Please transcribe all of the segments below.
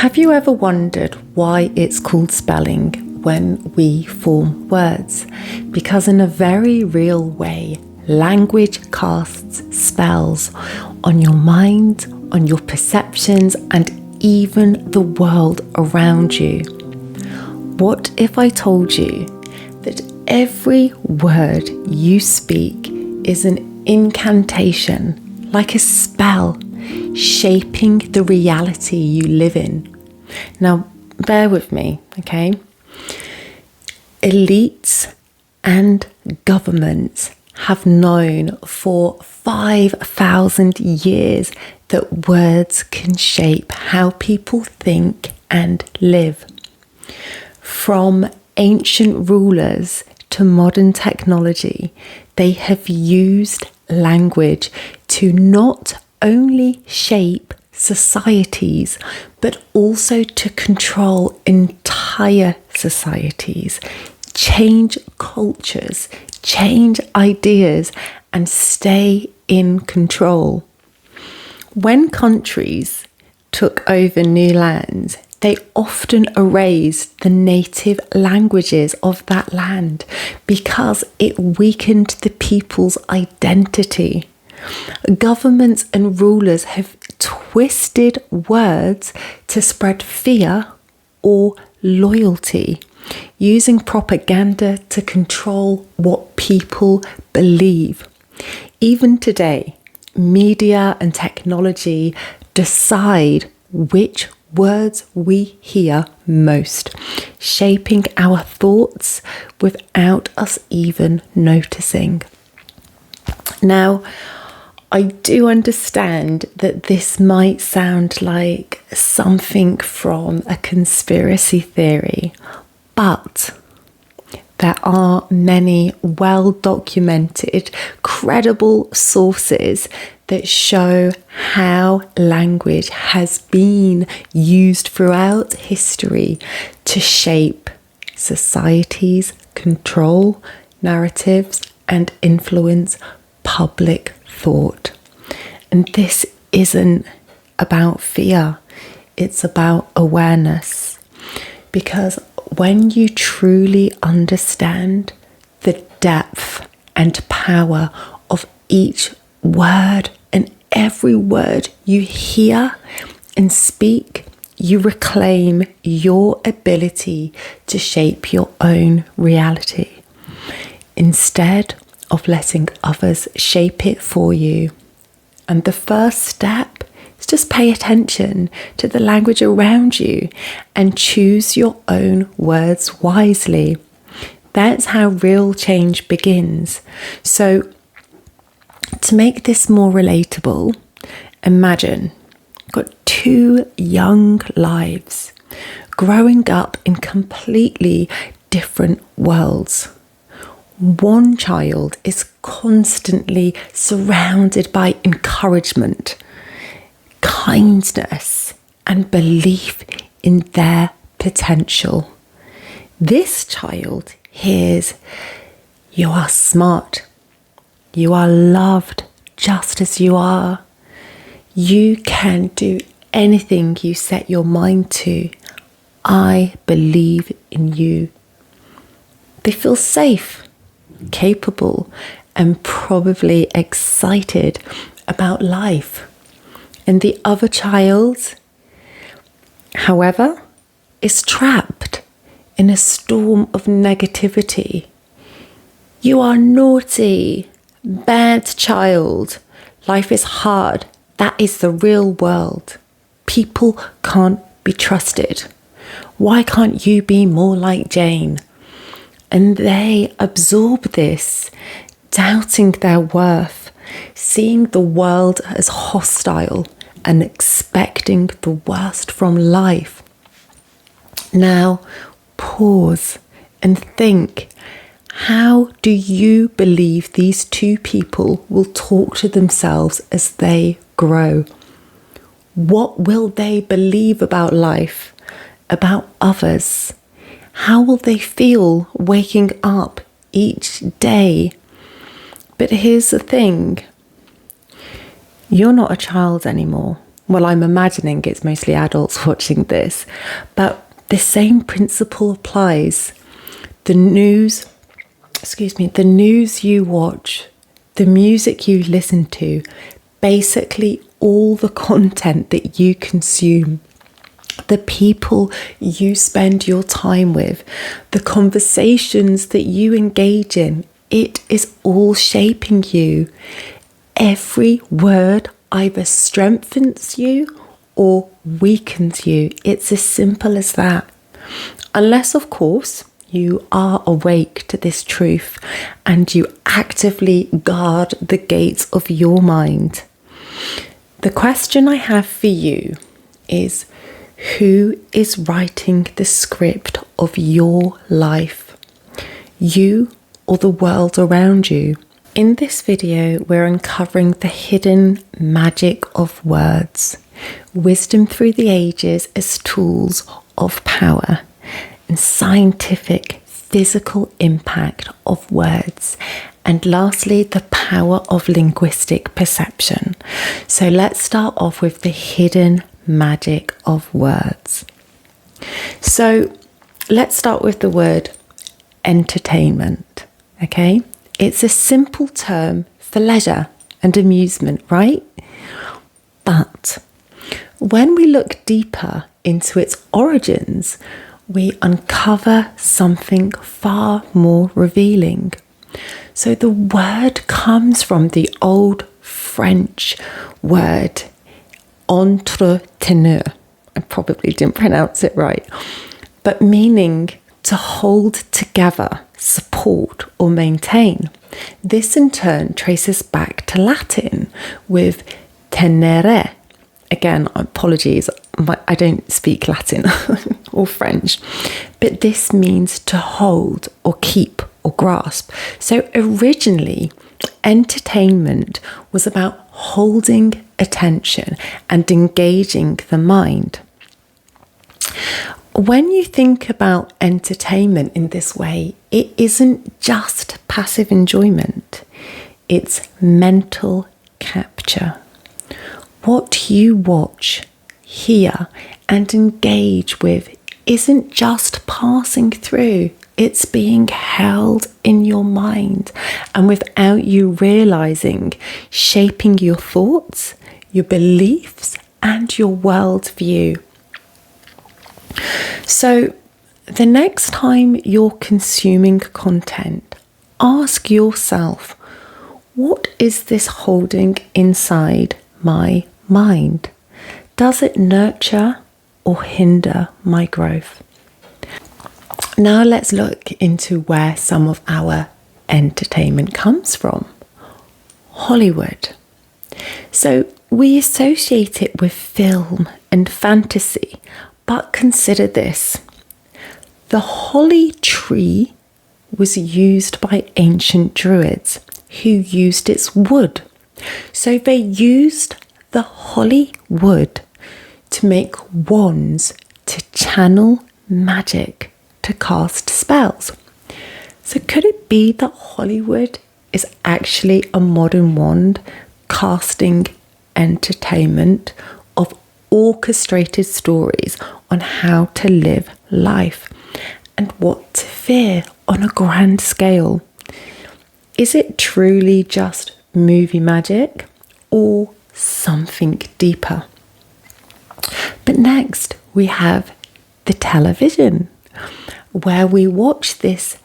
Have you ever wondered why it's called spelling when we form words? Because in a very real way, language casts spells on your mind, on your perceptions, and even the world around you. What if I told you that every word you speak is an incantation, like a spell, shaping the reality you live in? Now, bear with me, okay? Elites and governments have known for 5,000 years that words can shape how people think and live. From ancient rulers to modern technology, they have used language to not only shape societies, but also to control entire societies, change cultures, change ideas, and stay in control. When countries took over new lands, they often erased the native languages of that land because it weakened the people's identity. Governments and rulers have twisted words to spread fear or loyalty, using propaganda to control what people believe. Even today, media and technology decide which words we hear most, shaping our thoughts without us even noticing. Now, I do understand that this might sound like something from a conspiracy theory, but there are many well-documented, credible sources that show how language has been used throughout history to shape societies, control narratives, and influence public thought. And this isn't about fear, it's about awareness. Because when you truly understand the depth and power of each word and every word you hear and speak, you reclaim your ability to shape your own reality, instead of letting others shape it for you. And the first step is just pay attention to the language around you and choose your own words wisely. That's how real change begins. So, to make this more relatable, imagine you've got two young lives growing up in completely different worlds. One child is constantly surrounded by encouragement, kindness, and belief in their potential. This child hears, "You are smart. You are loved just as you are. You can do anything you set your mind to. I believe in you." They feel safe, capable, and probably excited about life. And the other child, however, is trapped in a storm of negativity. "You are naughty, bad child. Life is hard. That is the real world. People can't be trusted. Why can't you be more like Jane?" And they absorb this, doubting their worth, seeing the world as hostile and expecting the worst from life. Now, pause and think, how do you believe these two people will talk to themselves as they grow? What will they believe about life, about others? How will they feel waking up each day? But here's the thing. You're not a child anymore. Well, I'm imagining it's mostly adults watching this, but the same principle applies. The news you watch, the music you listen to, basically all the content that you consume, the people you spend your time with, the conversations that you engage in, it is all shaping you. Every word either strengthens you or weakens you. It's as simple as that. Unless, of course, you are awake to this truth and you actively guard the gates of your mind. The question I have for you is, who is writing the script of your life? You or the world around you? In this video, we're uncovering the hidden magic of words, wisdom through the ages as tools of power, and scientific physical impact of words, and lastly, the power of linguistic perception. So let's start off with the hidden magic of words. So let's start with the word entertainment, okay? It's a simple term for leisure and amusement, right? But when we look deeper into its origins, we uncover something far more revealing. So the word comes from the old French word entretenir. I probably didn't pronounce it right, but meaning to hold together, support or maintain. This in turn traces back to Latin with tenere. Again, apologies, I don't speak Latin or French, but this means to hold or keep or grasp. So originally, entertainment was about holding attention and engaging the mind. When you think about entertainment in this way, it isn't just passive enjoyment, it's mental capture. What you watch, hear, and engage with isn't just passing through, it's being held in your mind and without you realizing, shaping your thoughts, your beliefs, and your worldview. So, the next time you're consuming content, ask yourself, what is this holding inside my mind? Does it nurture or hinder my growth? Now let's look into where some of our entertainment comes from. Hollywood. So we associate it with film and fantasy, but consider this. The holly tree was used by ancient druids who used its wood. So they used the holly wood to make wands, to channel magic, to cast spells. So could it be that Hollywood is actually a modern wand casting entertainment of orchestrated stories on how to live life and what to fear on a grand scale? Is it truly just movie magic or something deeper? But next we have the television, where we watch this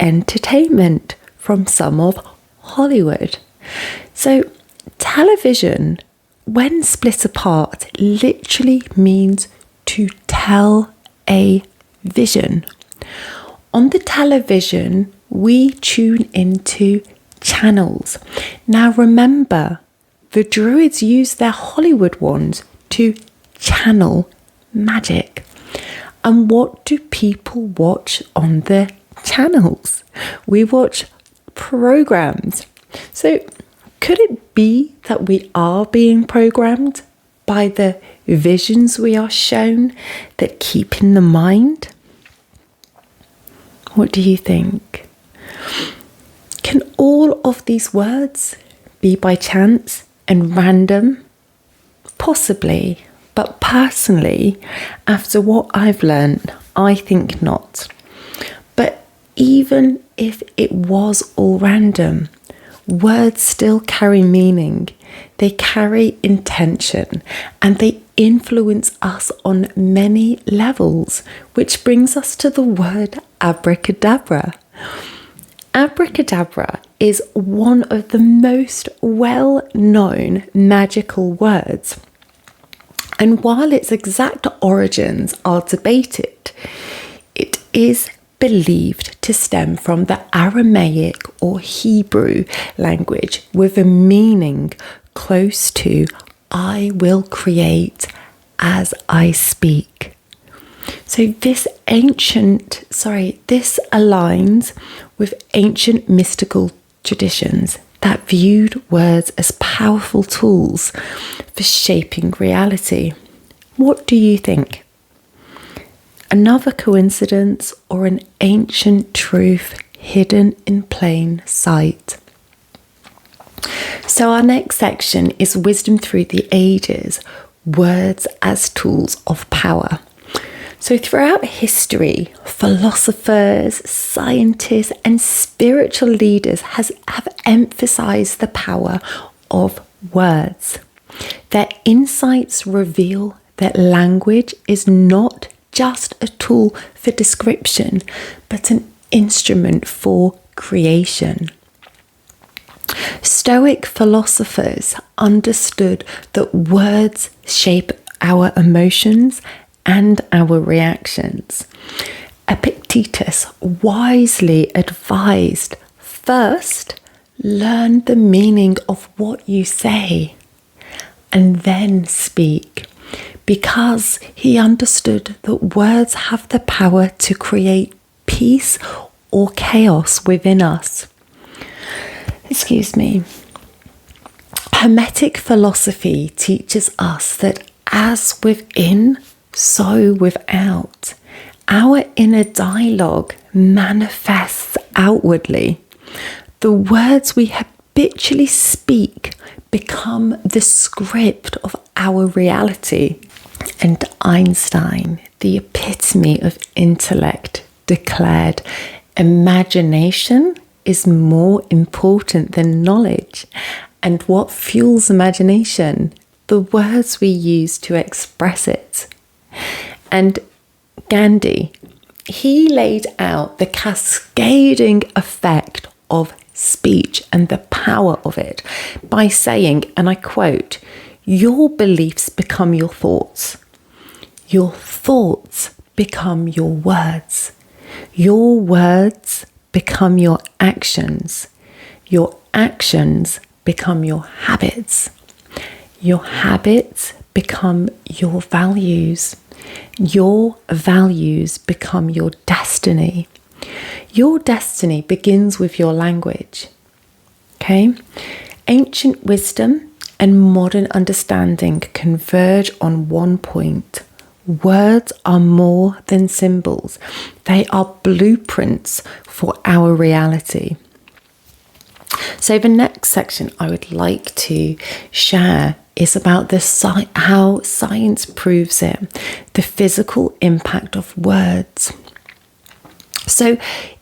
entertainment from some of Hollywood. So television, when split apart, literally means to tell a vision. On the television, we tune into channels. Now remember, the druids used their Hollywood wands to channel magic. And what do people watch on the channels? We watch programs. So could it be that we are being programmed by the visions we are shown that keep in the mind? What do you think? Can all of these words be by chance and random? Possibly, but personally, after what I've learned, I think not. But even if it was all random, words still carry meaning. They carry intention and they influence us on many levels, which brings us to the word abracadabra. Abracadabra is one of the most well-known magical words. And while its exact origins are debated, it is believed to stem from the Aramaic or Hebrew language with a meaning close to I will create as I speak. So this aligns with ancient mystical traditions that viewed words as powerful tools for shaping reality. What do you think? Another coincidence or an ancient truth hidden in plain sight? So our next section is Wisdom Through the Ages, Words as Tools of Power. So throughout history, philosophers, scientists and spiritual leaders have emphasized the power of words. Their insights reveal that language is not just a tool for description, but an instrument for creation. Stoic philosophers understood that words shape our emotions and our reactions. Epictetus wisely advised, first, learn the meaning of what you say and then speak, because he understood that words have the power to create peace or chaos within us. Excuse me. Hermetic philosophy teaches us that as within, so without. Our inner dialogue manifests outwardly. The words we habitually speak become the script of our reality. And Einstein, the epitome of intellect, declared, imagination is more important than knowledge. And what fuels imagination? The words we use to express it. And Gandhi, he laid out the cascading effect of speech and the power of it by saying, and I quote, your beliefs become your thoughts become your words become your actions become your habits become your values become your destiny. Your destiny begins with your language. Okay? Ancient wisdom and modern understanding converge on one point. Words are more than symbols. They are blueprints for our reality. So the next section I would like to share is about how science proves it, the physical impact of words. So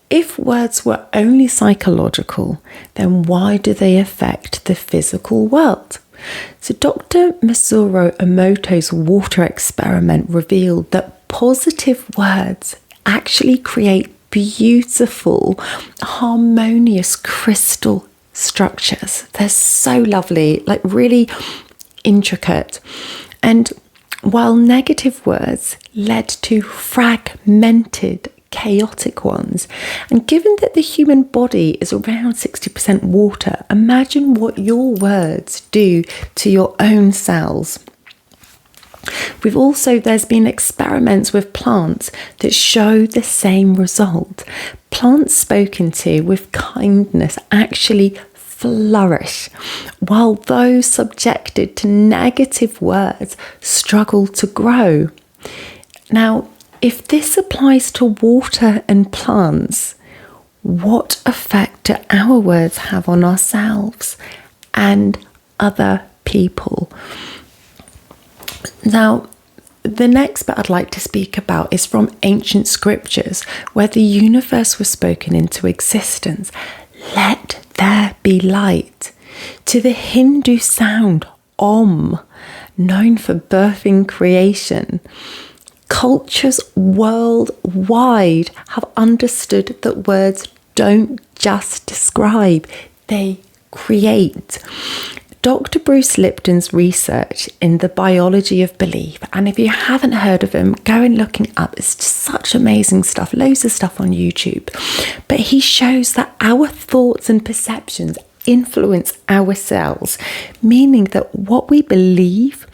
if words were only psychological, then why do they affect the physical world? So Dr. Masaru Emoto's water experiment revealed that positive words actually create beautiful, harmonious crystal structures. They're so lovely, like really intricate. And while negative words led to fragmented, chaotic ones, and given that the human body is around 60% water, imagine what your words do to your own cells. There's been experiments with plants that show the same result. Plants spoken to with kindness actually flourish, while those subjected to negative words struggle to grow. Now, if this applies to water and plants, what effect do our words have on ourselves and other people? Now, the next bit I'd like to speak about is from ancient scriptures, where the universe was spoken into existence. Let there be light. To the Hindu sound Om, known for birthing creation. Cultures worldwide have understood that words don't just describe, they create. Dr. Bruce Lipton's research in the biology of belief, and if you haven't heard of him, go and look him up. It's just such amazing stuff, loads of stuff on YouTube. But he shows that our thoughts and perceptions influence our cells, meaning that what we believe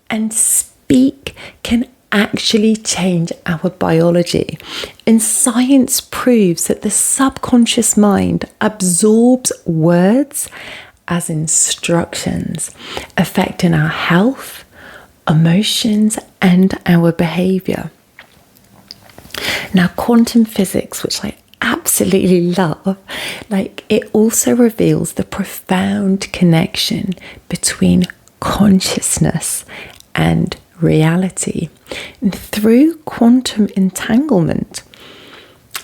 and speak can actually change our biology. And science proves that the subconscious mind absorbs words as instructions, affecting our health, emotions, and our behavior. Now, quantum physics, which I absolutely love, it also reveals the profound connection between consciousness and reality, and through quantum entanglement.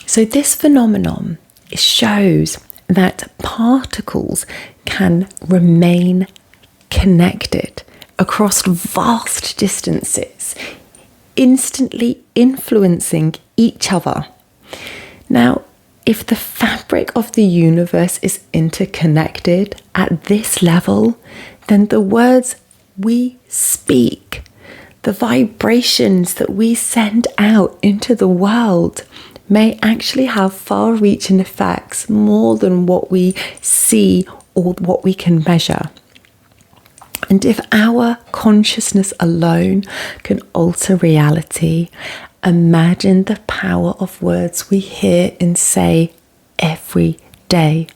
So this phenomenon shows that particles can remain connected across vast distances, instantly influencing each other. Now, if the fabric of the universe is interconnected at this level, then the words we speak, the vibrations that we send out into the world, may actually have far-reaching effects more than what we see or what we can measure. And if our consciousness alone can alter reality, imagine the power of words we hear and say every day.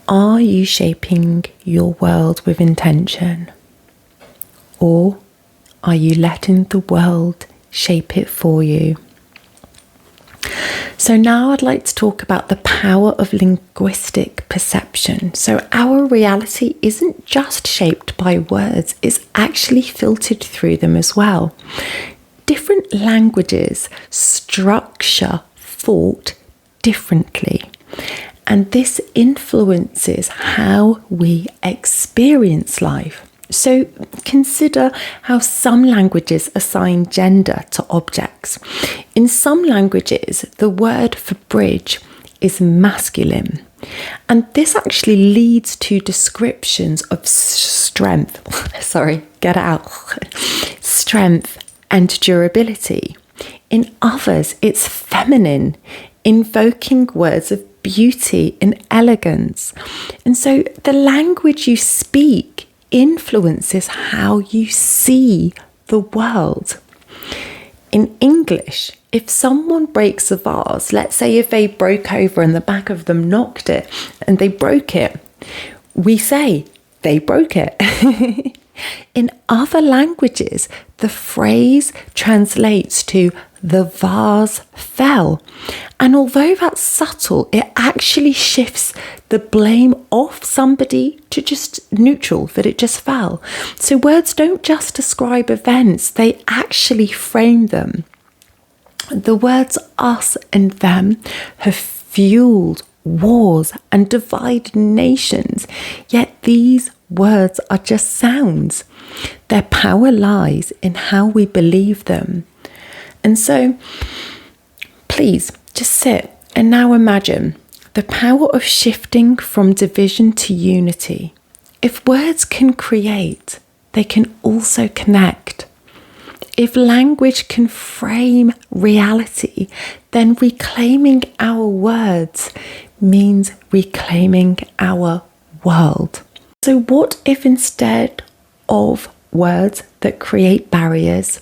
Are you shaping your world with intention? Or are you letting the world shape it for you? So now I'd like to talk about the power of linguistic perception. So our reality isn't just shaped by words, it's actually filtered through them as well. Different languages structure thought differently, and this influences how we experience life. So consider how some languages assign gender to objects. In some languages, the word for bridge is masculine, and this actually leads to descriptions of strength. Strength and durability. In others, it's feminine, invoking words of beauty and elegance. And so the language you speak influences how you see the world. In English, if someone breaks a vase, let's say if they broke over and the back of them knocked it and they broke it, we say they broke it. In other languages, the phrase translates to the vase fell. And although that's subtle, it actually shifts the blame off somebody to just neutral, that it just fell. So words don't just describe events, they actually frame them. The words us and them have fueled wars and divided nations, yet these words are just sounds. Their power lies in how we believe them. And so, please, just sit and now imagine the power of shifting from division to unity. If words can create, they can also connect. If language can frame reality, then reclaiming our words means reclaiming our world. So what if instead of words that create barriers,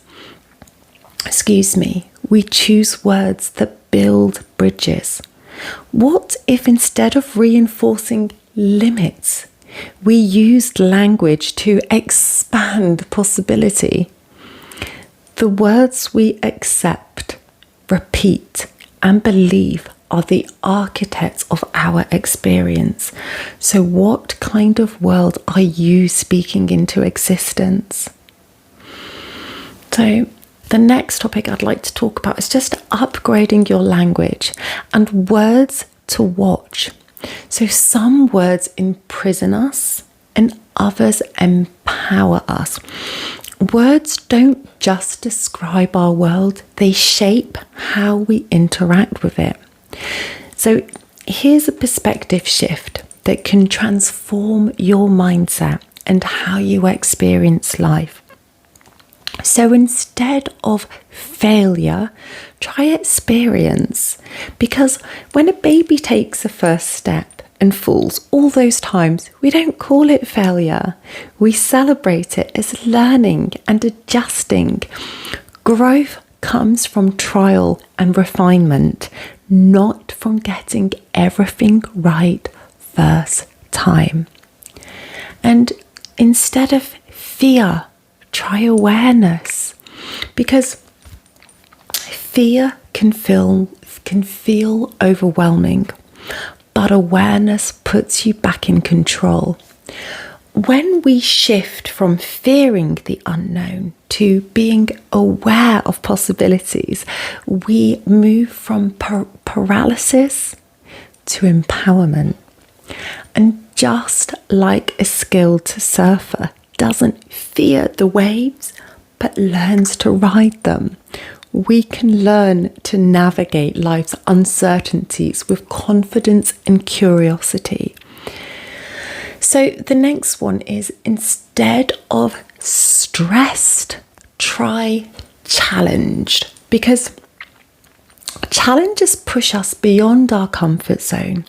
we choose words that build bridges? What if instead of reinforcing limits, we used language to expand possibility? The words we accept, repeat, and believe are the architects of our experience. So what kind of world are you speaking into existence? So the next topic I'd like to talk about is just upgrading your language and words to watch. So some words imprison us and others empower us. Words don't just describe our world, they shape how we interact with it. So here's a perspective shift that can transform your mindset and how you experience life. So instead of failure, try experience. Because when a baby takes a first step and falls all those times, we don't call it failure. We celebrate it as learning and adjusting. Growth comes from trial and refinement, not from getting everything right first time. And instead of fear, try awareness, because fear can feel overwhelming, but awareness puts you back in control. When we shift from fearing the unknown to being aware of possibilities, we move from paralysis to empowerment. And just like a skilled surfer doesn't fear the waves, but learns to ride them, we can learn to navigate life's uncertainties with confidence and curiosity. So the next one is, instead of stressed, try challenged, because challenges push us beyond our comfort zone,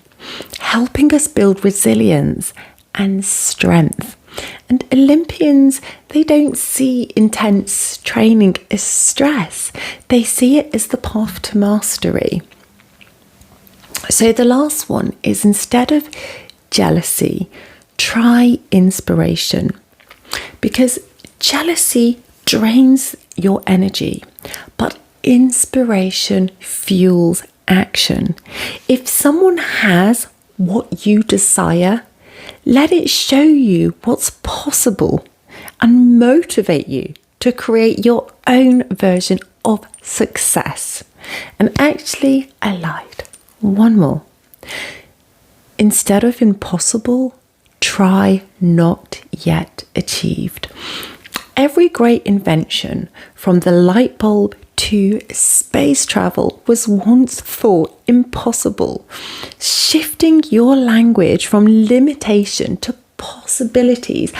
helping us build resilience and strength. And Olympians, they don't see intense training as stress. They see it as the path to mastery. So the last one is, instead of jealousy, try inspiration. Because jealousy drains your energy, but inspiration fuels action. If someone has what you desire, let it show you what's possible and motivate you to create your own version of success. And actually, I lied. One more. Instead of impossible, try not yet achieved. Every great invention, from the light bulb to space travel, was once thought impossible. Shifting your language from limitation to possibilities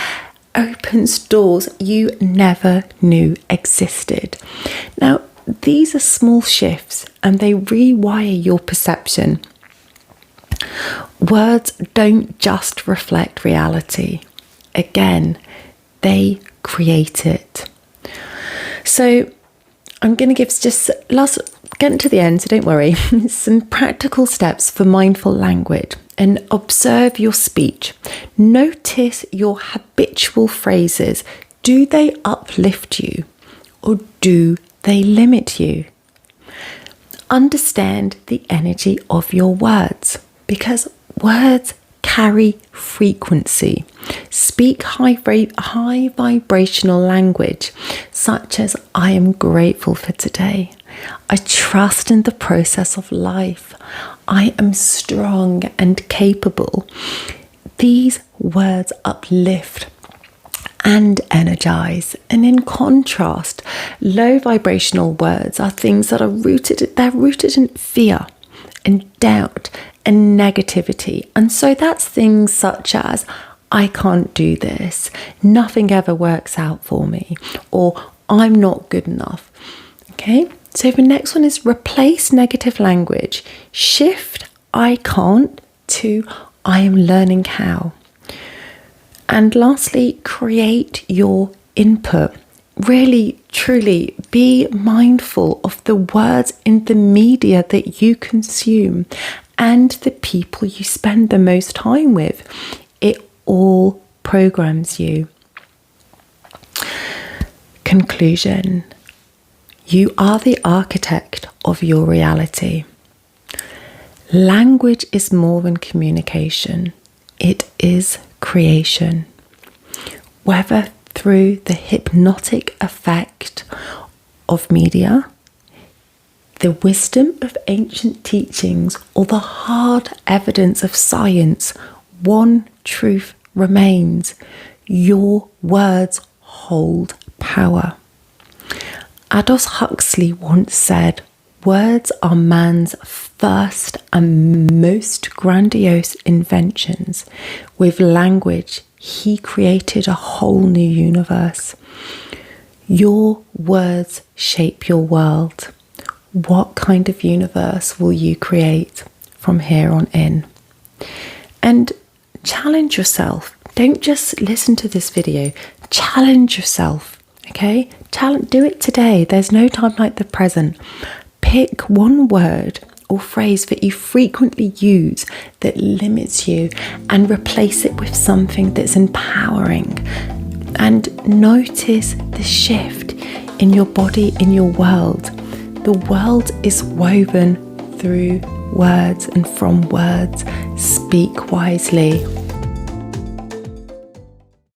opens doors you never knew existed. Now, these are small shifts and they rewire your perception. Words don't just reflect reality. Again, they create it. So I'm going to give just getting to the end, so don't worry, some practical steps for mindful language. And observe your speech. Notice your habitual phrases. Do they uplift you or do they limit you? Understand the energy of your words, because words carry frequency. Speak high vibrational language, such as, I am grateful for today. I trust in the process of life. I am strong and capable. These words uplift and energize. And in contrast, low vibrational words are things that are rooted in fear and doubt and negativity. And so that's things such as, I can't do this, nothing ever works out for me, or I'm not good enough. Okay, so the next one is replace negative language. Shift I can't to I am learning how. And lastly, create your input. Really, truly be mindful of the words in the media that you consume and the people you spend the most time with. It all programs you. Conclusion. You are the architect of your reality. Language is more than communication. It is creation. Whether through the hypnotic effect of media, the wisdom of ancient teachings, or the hard evidence of science, one truth remains: your words hold power. Aldous Huxley once said, "Words are man's first and most grandiose inventions. With language, he created a whole new universe." Your words shape your world. What kind of universe will you create from here on in? And challenge yourself. Don't just listen to this video. Challenge yourself, okay? Do it today. There's no time like the present. Pick one word or phrase that you frequently use that limits you and replace it with something that's empowering. And notice the shift in your body, in your world. The world is woven through words and from words. Speak wisely.